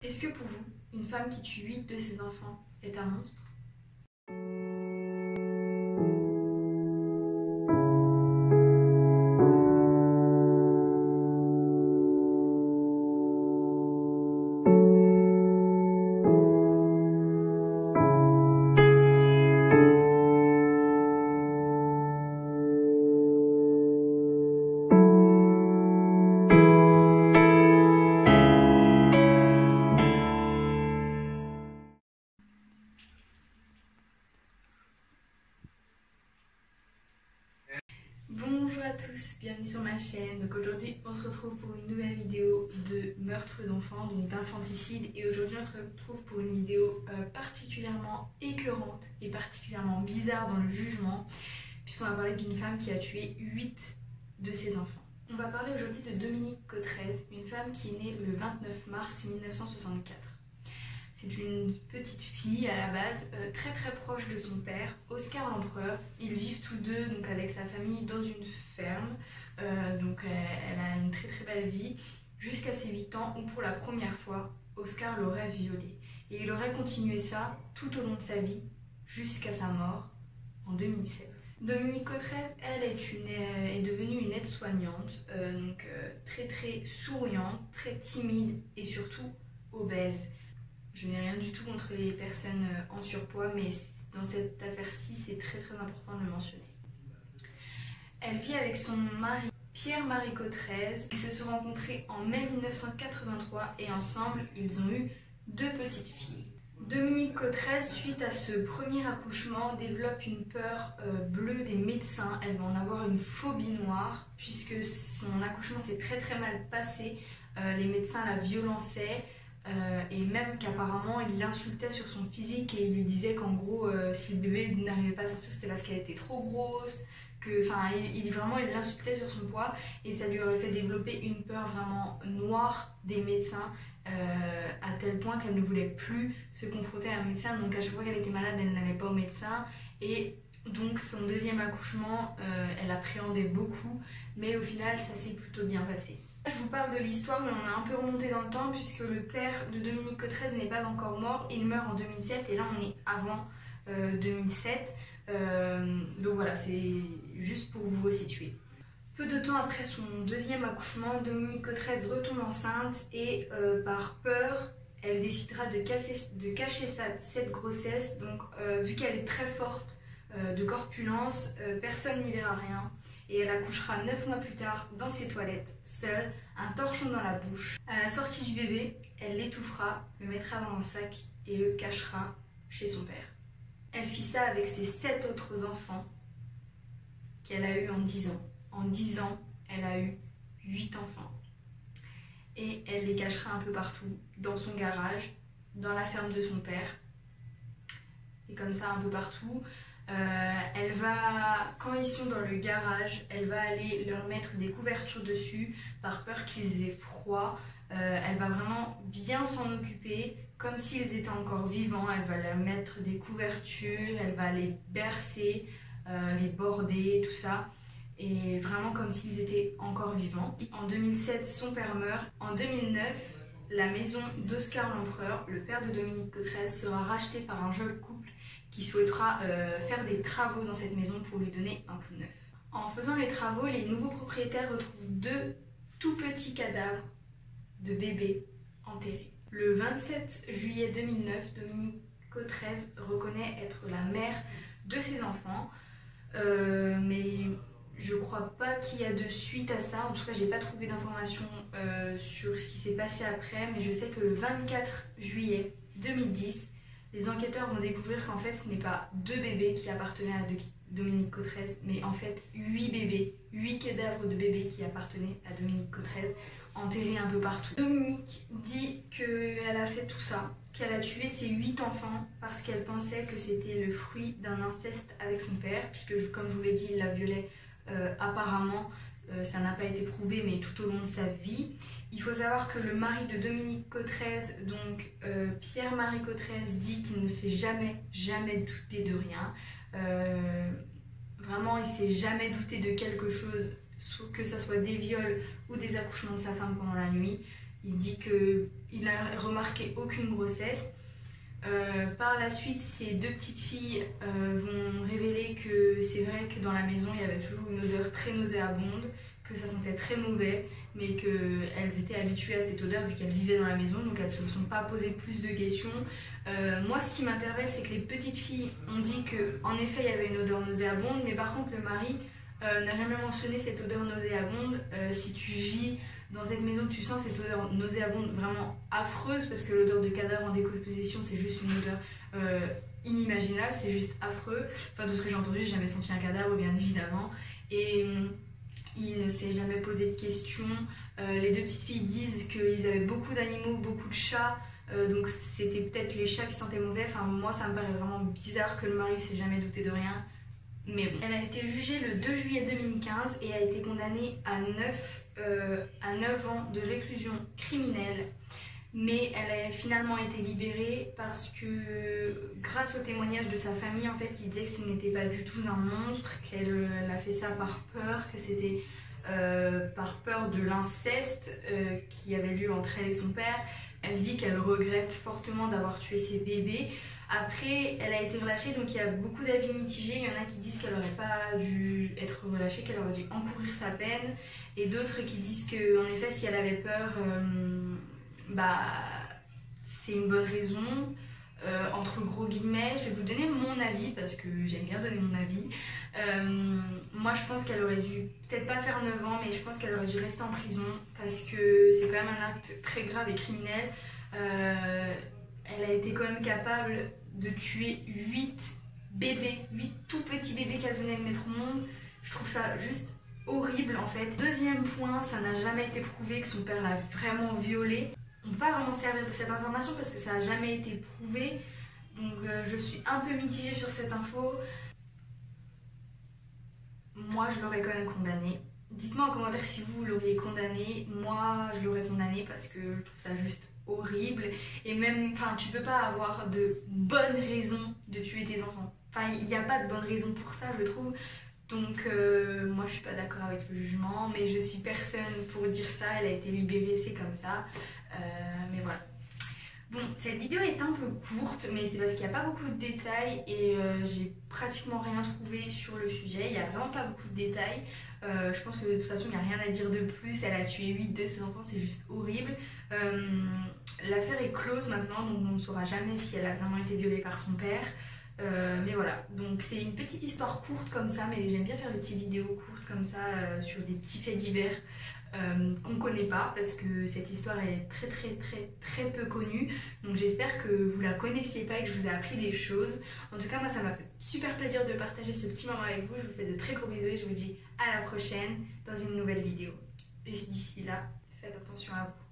Est-ce que pour vous, une femme qui tue 8 de ses enfants est un monstre? Bonjour à tous, bienvenue sur ma chaîne. Donc aujourd'hui on se retrouve pour une nouvelle vidéo de meurtre d'enfants, donc d'infanticide. Et aujourd'hui on se retrouve pour une vidéo particulièrement écœurante et particulièrement bizarre dans le jugement, puisqu'on va parler d'une femme qui a tué 8 de ses enfants. On va parler aujourd'hui de Dominique Cottrez, une femme qui est née le 29 mars 1964. C'est une petite fille à la base, très proche de son père, Oscar l'Empereur. Ils vivent tous deux donc avec sa famille dans une ferme, donc elle a une très belle vie, jusqu'à ses 8 ans où pour la première fois, Oscar l'aurait violée. Et il aurait continué ça tout au long de sa vie, jusqu'à sa mort en 2007. Dominique Cottrez, elle, est devenue une aide-soignante, très souriante, très timide et surtout obèse. Je n'ai rien du tout contre les personnes en surpoids, mais dans cette affaire-ci, c'est très important de le mentionner. Elle vit avec son mari Pierre-Marie Cottrez. Ils se sont rencontrés en mai 1983 et ensemble, ils ont eu 2 petites filles. Dominique Cottrez, suite à ce premier accouchement, développe une peur bleue des médecins. Elle va en avoir une phobie noire puisque son accouchement s'est très mal passé. Les médecins la violençaient. Et même qu'apparemment il l'insultait sur son physique et il lui disait qu'en gros si le bébé n'arrivait pas à sortir c'était parce qu'elle était trop grosse, il l'insultait sur son poids et ça lui aurait fait développer une peur vraiment noire des médecins à tel point qu'elle ne voulait plus se confronter à un médecin. Donc à chaque fois qu'elle était malade elle n'allait pas au médecin et donc son deuxième accouchement elle appréhendait beaucoup, mais au final ça s'est plutôt bien passé. Je vous parle de l'histoire, mais on a un peu remonté dans le temps puisque le père de Dominique Cottrez n'est pas encore mort. Il meurt en 2007 et là on est avant 2007. Donc voilà, c'est juste pour vous resituer. Peu de temps après son deuxième accouchement, Dominique Cottrez retombe enceinte et par peur, elle décidera de cacher cette grossesse. Donc vu qu'elle est très forte de corpulence, personne n'y verra rien. Et elle accouchera 9 mois plus tard dans ses toilettes, seule, un torchon dans la bouche. À la sortie du bébé, elle l'étouffera, le mettra dans un sac et le cachera chez son père. Elle fit ça avec ses 7 autres enfants qu'elle a eu en 10 ans. En 10 ans, elle a eu 8 enfants. Et elle les cachera un peu partout, dans son garage, dans la ferme de son père. Et comme ça, un peu partout. Elle va, quand ils sont dans le garage, elle va aller leur mettre des couvertures dessus par peur qu'ils aient froid. Elle va vraiment bien s'en occuper comme s'ils étaient encore vivants. Elle va leur mettre des couvertures, elle va les bercer, les border, tout ça. Et vraiment comme s'ils étaient encore vivants. En 2007, son père meurt. En 2009, la maison d'Oscar l'Empereur, le père de Dominique Cottrez, sera rachetée par un jeune couple qui souhaitera faire des travaux dans cette maison pour lui donner un coup neuf. En faisant les travaux, les nouveaux propriétaires retrouvent 2 tout petits cadavres de bébés enterrés. Le 27 juillet 2009, Dominique Cottrez reconnaît être la mère de ses enfants, mais je crois pas qu'il y a de suite à ça. En tout cas, j'ai pas trouvé d'informations sur ce qui s'est passé après, mais je sais que le 24 juillet 2010, les enquêteurs vont découvrir qu'en fait ce n'est pas 2 bébés qui appartenaient à Dominique Cottrez, mais en fait 8 bébés, 8 cadavres de bébés qui appartenaient à Dominique Cottrez, enterrés un peu partout. Dominique dit qu'elle a fait tout ça, qu'elle a tué ses 8 enfants parce qu'elle pensait que c'était le fruit d'un inceste avec son père, puisque comme je vous l'ai dit, il la violait apparemment. Ça n'a pas été prouvé, mais tout au long de sa vie. Il faut savoir que le mari de Dominique Cottrez, donc Pierre-Marie Cottrez, dit qu'il ne s'est jamais douté de rien. Vraiment, il s'est jamais douté de quelque chose, que ce soit des viols ou des accouchements de sa femme pendant la nuit. Il dit qu'il n'a remarqué aucune grossesse. Par la suite, ces deux petites filles vont révéler que c'est vrai que dans la maison, il y avait toujours une odeur très nauséabonde, que ça sentait très mauvais, mais qu'elles étaient habituées à cette odeur vu qu'elles vivaient dans la maison, donc elles ne se sont pas posées plus de questions. Moi, ce qui m'interpelle, c'est que les petites filles ont dit qu'en effet, il y avait une odeur nauséabonde, mais par contre, le mari n'a jamais mentionné cette odeur nauséabonde. Si tu vis dans cette maison, tu sens cette odeur nauséabonde vraiment affreuse, parce que l'odeur de cadavre en décomposition, c'est juste une odeur inimaginable, c'est juste affreux. Enfin, de ce que j'ai entendu, j'ai jamais senti un cadavre, bien évidemment. Et il ne s'est jamais posé de questions. Les deux petites filles disent qu'ils avaient beaucoup d'animaux, beaucoup de chats, donc c'était peut-être les chats qui sentaient mauvais. Enfin, moi, ça me paraît vraiment bizarre que le mari s'est jamais douté de rien. Mais bon. Elle a été jugée le 2 juillet 2015 et a été condamnée à 9 ans de réclusion criminelle. Mais elle a finalement été libérée parce que, grâce au témoignage de sa famille, en fait, il disait que ce n'était pas du tout un monstre, qu'elle a fait ça par peur, que c'était par peur de l'inceste qui avait lieu entre elle et son père. Elle dit qu'elle regrette fortement d'avoir tué ses bébés. Après, elle a été relâchée, donc il y a beaucoup d'avis mitigés. Il y en a qui disent qu'elle n'aurait pas dû être relâchée, qu'elle aurait dû encourir sa peine. Et d'autres qui disent qu'en effet, si elle avait peur, c'est une bonne raison. Entre gros guillemets, je vais vous donner mon avis parce que j'aime bien donner mon avis. Moi, je pense qu'elle aurait dû, peut-être pas faire 9 ans, mais je pense qu'elle aurait dû rester en prison parce que c'est quand même un acte très grave et criminel. Elle a été quand même capable de tuer 8 bébés, 8 tout petits bébés qu'elle venait de mettre au monde. Je trouve ça juste horrible en fait. Deuxième point, ça n'a jamais été prouvé que son père l'a vraiment violée. On ne peut pas vraiment servir de cette information parce que ça n'a jamais été prouvé. Donc je suis un peu mitigée sur cette info. Moi, je l'aurais quand même condamnée. Dites-moi en commentaire si vous l'auriez condamnée. Moi, je l'aurais condamnée parce que je trouve ça juste horrible. Et même, enfin, tu peux pas avoir de bonnes raisons de tuer tes enfants. Enfin, il n'y a pas de bonne raison pour ça, je trouve. Donc, moi, je suis pas d'accord avec le jugement, mais je suis personne pour dire ça. Elle a été libérée, c'est comme ça. Mais voilà. Bon, cette vidéo est un peu courte, mais c'est parce qu'il n'y a pas beaucoup de détails et j'ai pratiquement rien trouvé sur le sujet. Il n'y a vraiment pas beaucoup de détails. Je pense que de toute façon, il n'y a rien à dire de plus. Elle a tué 8 de ses enfants, c'est juste horrible. L'affaire est close maintenant, donc on ne saura jamais si elle a vraiment été violée par son père. Mais voilà, donc c'est une petite histoire courte comme ça, mais j'aime bien faire des petites vidéos courtes comme ça sur des petits faits divers qu'on connaît pas, parce que cette histoire est très peu connue, donc j'espère que vous la connaissiez pas et que je vous ai appris des choses. En tout cas, moi ça m'a fait super plaisir de partager ce petit moment avec vous. Je vous fais de très gros bisous et je vous dis à la prochaine dans une nouvelle vidéo. Et d'ici là, faites attention à vous.